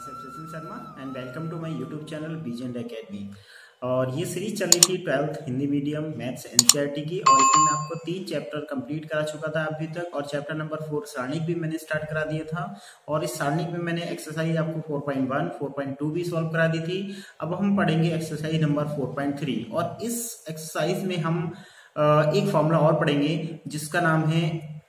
myself Sachin Sharma and welcome to my YouTube channel बीजेंड academy. और ये सीरीज चल रही थी 12th Hindi medium maths NCERT की, और इसमें मैं आपको 3 चैप्टर कंप्लीट करा चुका था अभी तक, और चैप्टर नंबर 4 सारणिक भी मैंने स्टार्ट करा दिया था। और इस सारणिक में मैंने एक्सरसाइज आपको 4.1 4.2 भी सॉल्व करा दी थी। अब हम पढ़ेंगे एक्सरसाइज नंबर 4.3, और इस एक्सरसाइज में हम एक फॉर्मूला और पढ़ेंगे जिसका नाम है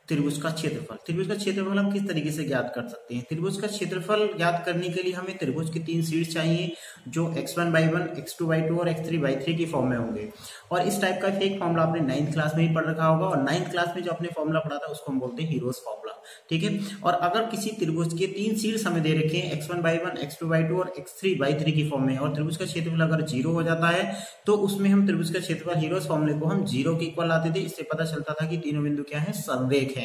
त्रिभुज का क्षेत्रफल। त्रिभुज का क्षेत्रफल हम किस तरीके से ज्ञात कर सकते हैं? त्रिभुज का क्षेत्रफल ज्ञात करने के लिए हमें त्रिभुज की 3 शीट्स चाहिए जो x1/1 x2/2 और x3/3 की फॉर्म में होंगे। और इस टाइप का एक फॉर्मूला आपने 9th क्लास में ही पढ़ रखा होगा, और 9th क्लास में जो आपने फॉर्मूला पढ़ा था उसको हम बोलते हैं हीरोज फॉर्मूला। ठीक है। और अगर किसी त्रिभुज के 3 शीट्स हमें दे रखे हैं x1/1 x2/2 और x3/3 की फॉर्म में, और त्रिभुज का क्षेत्रफल अगर 0 हो जाता है तो उसमें हम त्रिभुज का क्षेत्रफल हीरोज फॉर्मूले को हम 0 के इक्वल लाते थे। इससे पता चलता था कि तीनों बिंदु क्या है, संरेख है।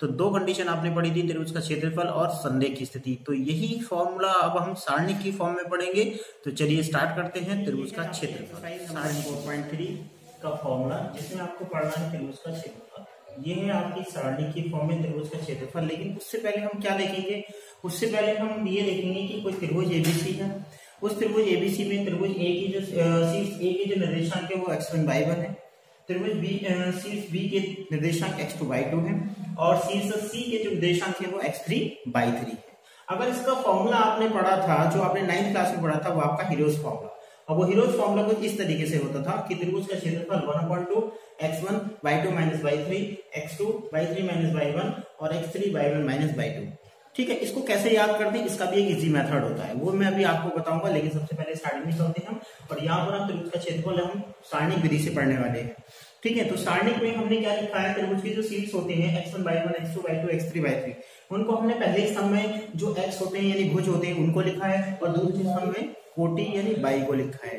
तो 2 कंडीशन आपने पढ़ी थी, त्रिभुज का क्षेत्रफल और संरेख की स्थिति। तो यही फॉर्मूला अब हम सारणिक की फॉर्म में पढ़ेंगे। तो चलिए स्टार्ट करते हैं त्रिभुज का क्षेत्रफल। 4.3 का फॉर्मूला जिसमें आपको पढ़ना है त्रिभुज का क्षेत्रफल। ये है आपकी सारणिक की फॉर्म में त्रिभुज का क्षेत्रफल। लेकिन उससे पहले हम क्या देखेंगे? उससे पहले हम ये देखेंगे कि कोई त्रिभुज एबीसी है। उस त्रिभुज एबीसी में त्रिभुज ए की जो निर्देशांक है वो x1/1 है। त्रिभुज शीर्ष बी के निर्देशांक x2/2 है, और शीर्ष सी के जो निर्देशांक है वो x3/3 है। अगर इसका फॉर्मूला आपने पढ़ा था, जो आपने 9th क्लास में पढ़ा था, वो आपका हीरोज फॉर्मूला। अब वो हीरोज फॉर्मूला कुछ इस तरीके से होता था कि त्रिभुज का क्षेत्रफल 1/2 x1/2 - y3 x2/3 - y1 और x3/1 - y2। ठीक है। इसको कैसे याद करते हैं, इसका भी एक इजी मेथड होता है, वो मैं अभी आपको बताऊंगा। लेकिन सबसे पहले स्टार्टिंग में चलते हैं हम, और यहाँ पर हम त्रिभुज का क्षेत्रफल हम सारणिक विधि से पढ़ने वाले हैं। ठीक है। तो सारणिक में हमने क्या लिखा है, त्रिभुज की जो शीट्स होते हैं x1/1 x2/2 x3/3, उनको हमने पहले स्तंभ में जो x होते हैं यानी भुज होते हैं उनको लिखा है, और दूसरे स्तंभ में कोटि यानी बाई को लिखा है।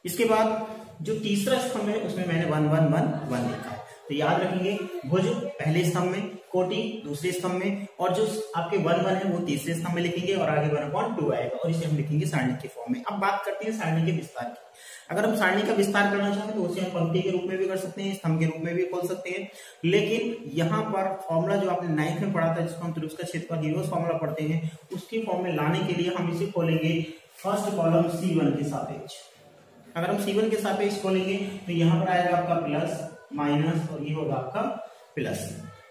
इसके बाद जो तीसरा स्तंभ है उसमें मैंने 1 1 1 1 लिखा है। तो याद रखेंगे, भुज पहले स्तंभ में, कोटि दूसरे स्तंभ में, और जो आपके 1 1 है वो तीसरे स्तंभ में लिखेंगे, और आगे 1/2 आएगा, और इसे हम लिखेंगे सारणी के फॉर्म में। अब बात करते हैं सारणी के विस्तार की। अगर हम सारणी का विस्तार करना चाहें तो उसे हम पंक्ति के रूप में भी कर सकते हैं, स्तंभ के रूप में भी खोल सकते हैं। लेकिन यहाँ पर फॉर्मूला जो आपने 9th में पढ़ा था, जिसको हम त्रिभुज का क्षेत्रफल हीरोज फॉर्मूला पढ़ते हैं, उसकी फॉर्म में लाने के लिए हम इसे खोलेंगे फर्स्ट कॉलम C1 के सापेक्ष। अगर हम C1 के सापेक्ष खोलेंगे तो यहाँ पर आएगा आपका प्लस माइनस, और ये होगा आपका प्लस।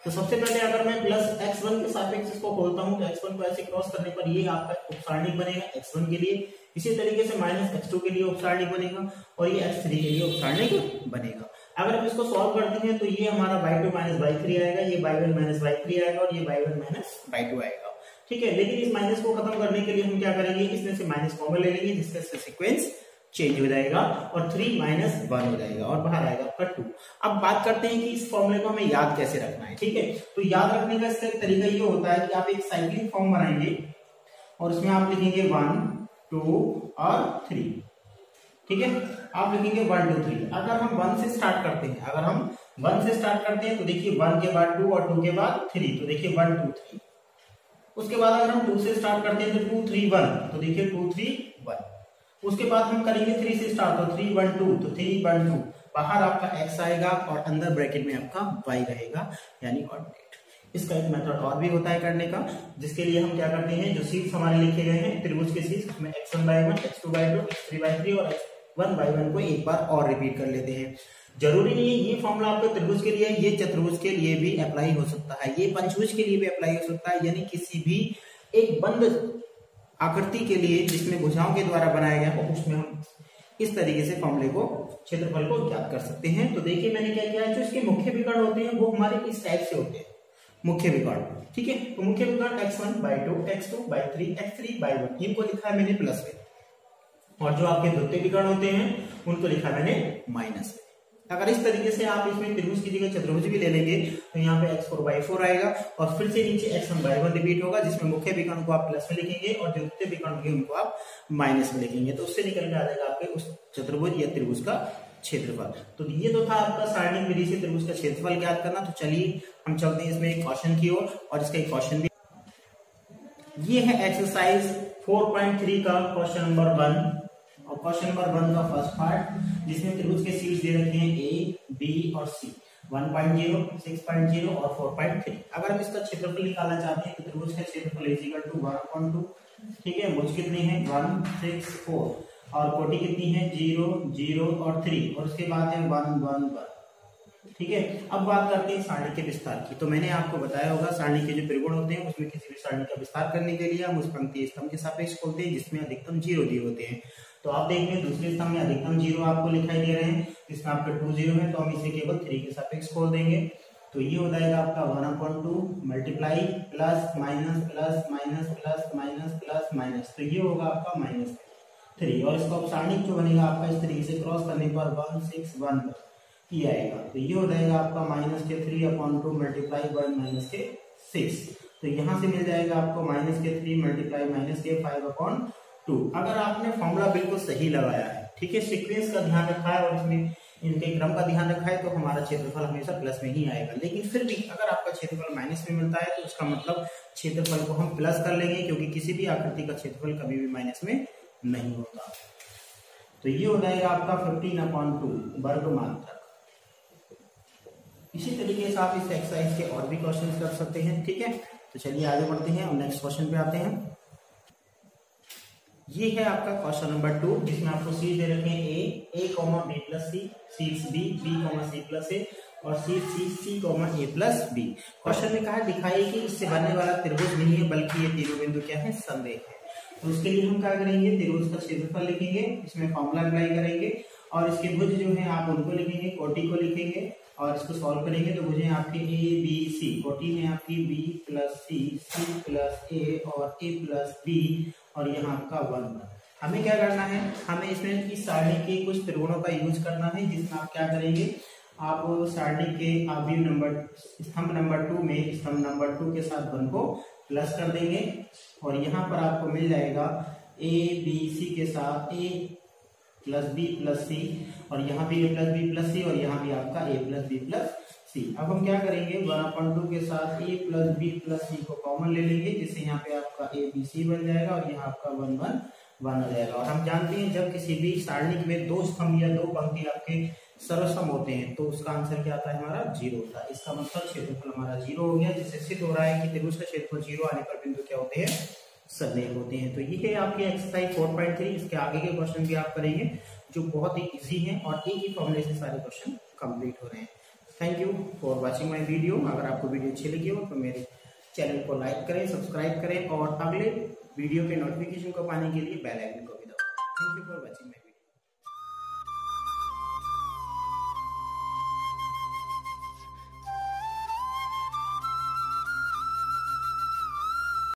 तो सबसे पहले अगर मैं प्लस x1 के सापेक्ष इसको खोलता हूं तो x1 को ऐसे क्रॉस करने पर ये आपका उपसारणिक बनेगा x1 के लिए। इसी तरीके से माइनस x2 के लिए उपसारणिक बनेगा, और ये x3 के लिए उपसारणिक बनेगा। अगर हम इसको सॉल्व करते हैं तो ये हमारा y2 - y3 आएगा, ये y1 - y3 आएगा, और ये y1 - y2 आएगा। ठीक है। लेकिन इस माइनस को खत्म करने के लिए हम क्या करेंगे, इसमें से माइनस कॉमन ले लेंगे, जिससे सीक्वेंस चेंज हो जाएगा, और 3 - 1 हो जाएगा, और बाहर आएगा आपका 2। अब बात करते हैं कि इस फॉर्मूले को हमें याद कैसे रखना है। ठीक है। तो याद रखने का इसका तरीका ये होता है कि आप एक साइक्लिक फॉर्म बनाएंगे, और उसमें आप लिखेंगे 1 2 और 3। ठीक है। आप लिखेंगे 1 2 3। अगर हम 1 से स्टार्ट करते हैं, तो देखिए 1 के बाद 2 और 2 के बाद 3, तो देखिए 1 2 3। उसके बाद अगर हम 2 से स्टार्ट करते हैं तो 2 3 1, तो देखिए 2 3 1। उसके बाद हम करेंगे 3 से स्टार्ट, तो 3 1 2, तो 3 1 2। बाहर आपका x आएगा, और अंदर ब्रैकेट में आपका y रहेगा, यानी ऑर्डिनेट। इसका एक मेथड और भी होता है करने का, जिसके लिए हम क्या करते हैं, जो शीट्स हमारे लिखे गए हैं त्रिभुज के शीट्स, उसमें x1/1 x2/2 x3/3 और x1/1 को एक बार और रिपीट कर लेते हैं। जरूरी नहीं है ये फॉर्मूला आपके त्रिभुज के लिए, ये चतुर्भुज के लिए भी अप्लाई हो सकता है, ये पंचभुज के लिए भी अप्लाई हो सकता है, यानी किसी भी एक बंद आकृति के लिए जिसमें भुजाओं के द्वारा बनाया गया हो, उसमें हम इस तरीके से फॉर्मूले को, क्षेत्रफल को ज्ञात कर सकते हैं। तो देखिए मैंने क्या किया है, जो इसके मुख्य विकर्ण होते हैं वो हमारे इस टाइप से होते हैं, मुख्य विकर्ण। ठीक है। तो मुख्य विकर्ण x1/2 x2/3 x3/1 इनको लिखा है मैंने प्लस में, और जो आपके द्वितीय विकर्ण होते हैं उनको लिखा है मैंने माइनस में। अगर इस तरीके से आप इसमें त्रिभुज की जगह चतुर्भुज भी ले लेंगे तो यहाँ पे x4/4 आएगा, और फिर से नीचे x1/1 रिपीट होगा, जिसमें मुख्य विकर्ण को आप प्लस में लिखेंगे और जो द्वितीय विकर्ण होंगे उनको आप माइनस में लिखेंगे। तो उससे निकल के आ जाएगा आपके उस चतुर्भुज या त्रिभुज का क्षेत्रफल। तो ये तो था आपका सारणिक विधि से त्रिभुज का क्षेत्रफल ज्ञात करना। तो चलिए हम चलते हैं इसमें एक क्वेश्चन की ओर, और इसका एक क्वेश्चन भी ये है एक्सरसाइज 4.3 का क्वेश्चन नंबर 1, और क्वेश्चन नंबर 1 का फर्स्ट पार्ट, जिसमें त्रिभुज के शीर्ष दे रखे हैं A, B और C। 1.0, 6.0 और 4.3। अगर हम इसका क्षेत्रफल निकालना चाहते हैं तो त्रिभुज का क्षेत्रफल इज इक्वल टू 1/2। ठीक है, भुज कितनी है 1, 6, 4 और कोटि कितनी है 0, 0 और 3 और उसके बाद है 1, 1, 1। ठीक है, अब बात करते हैं सारणी के विस्तार की। तो मैंने आपको बताया होगा सारणी के जो त्रिकोण होते हैं उसमें किसी भी सारणी का विस्तार करने के लिए हम उस पंक्ति स्तंभ के सापेक्ष खोलते हैं जिसमें अधिकतम 0 दिए होते हैं। तो आप देख रहे हैं दूसरे स्तंभ में अधिकतम 0 आपको दिखाई दे रहे हैं, इसमें आपके 2 0 है तो हम इसे केवल 3 के सापेक्ष खोल देंगे। तो ये हो जाएगा आपका 1/2 multiply plus minus plus minus plus minus plus minus, तो ये होगा आपका -3 और इसका सारणिक जो बनेगा आपका इस तरीके से क्रॉस करने पर 1, 6, 1 ये आएगा। तो ये हो जाएगा आपका -3/2 मल्टीप्लाई 1 -6। तो यहाँ से मिल जाएगा आपको -3 मल्टीप्लाई -5/2। अगर आपने फॉर्मूला बिल्कुल सही लगाया है, ठीक है, सीक्वेंस का ध्यान रखा है और इसमें इनके क्रम का ध्यान रखा है तो हमारा क्षेत्रफल हमेशा प्लस में ही आएगा। लेकिन फिर भी अगर आपका क्षेत्रफल माइनस में मिलता है तो उसका मतलब क्षेत्रफल को हम प्लस कर लेंगे, क्योंकि किसी भी आकृति का क्षेत्रफल कभी भी माइनस में नहीं होता। तो ये हो जाएगा आपका 15/2 वर्ग मात्रक। इसी तरीके से आप इस एक्सरसाइज के और भी क्वेश्चन कर सकते हैं। ठीक है, तो चलिए आगे बढ़ते हैं और नेक्स्ट क्वेश्चन पे आते हैं। ये है आपका क्वेश्चन नंबर 2 जिसमें आपको सी दे रखे हैं a, b plus C, C b, c plus a और c a plus b। Question में कहा दिखाइए कि इससे बनने वाला त्रिभुज नहीं है बल्कि ये तीनों बिंदु क्या है संरेख है। तो उसके लिए हम क्या करेंगे, त्रिभुज का क्षेत्रफल लिखेंगे, इसमें फॉर्मूला अप्लाई करेंगे और इसके भुज जो है आप उनको लिखेंगे, कोटि को लिखेंगे और इसको सॉल्व करेंगे तो भुजें आपके a b c, कोटि में आपकी b plus c, c plus a और a प्लस b और यहाँ आपका 1, 1। हमें क्या करना है, हमें इसमें इस सारणी के कुछ त्रिकोणों का यूज करना है जिसमें आप क्या करेंगे, आप सारणी के अवयव नंबर स्तंभ नंबर 2 में स्तंभ नंबर 2 के साथ 1 को प्लस कर देंगे और यहाँ पर आपको मिल जाएगा a b c के साथ a प्लस बी प्लस सी और यहाँ भी a प्लस बी प्लस सी और यहाँ भी आपका a प्लस बी प्लस सी। अब हम क्या करेंगे 1/2 के साथ a प्लस बी प्लस सी को कॉमन ले लेंगे जिससे यहाँ पे आपका a b c बन जाएगा और यहाँ आपका 1, 1, 1 हो जाएगा। और हम जानते हैं जब किसी भी सारणी में 2 स्तंभ या 2 पंक्ति आपके सर्वसम होते हैं तो उसका आंसर क्या आता है हमारा 0 होता है। इसका मतलब क्षेत्रफल हमारा 0 हो गया, जिससे सिद्ध हो रहा है कि त्रिभुज का क्षेत्रफल 0 आने पर बिंदु क्या होते हैं, संरेख होते हैं। तो ये है आपकी एक्सरसाइज 4.3। इसके आगे के क्वेश्चन भी आप करेंगे जो बहुत ही इजी हैं और एक ही फॉर्मूले से सारे क्वेश्चन कंप्लीट हो रहे हैं। Thank you for watching my video. अगर आपको वीडियो अच्छी लगी हो तो मेरे चैनल को लाइक करें, सब्सक्राइब करें और अगले वीडियो के नोटिफिकेशन को पाने के लिए बेल आइकन को भी दबाएं। Thank you for watching.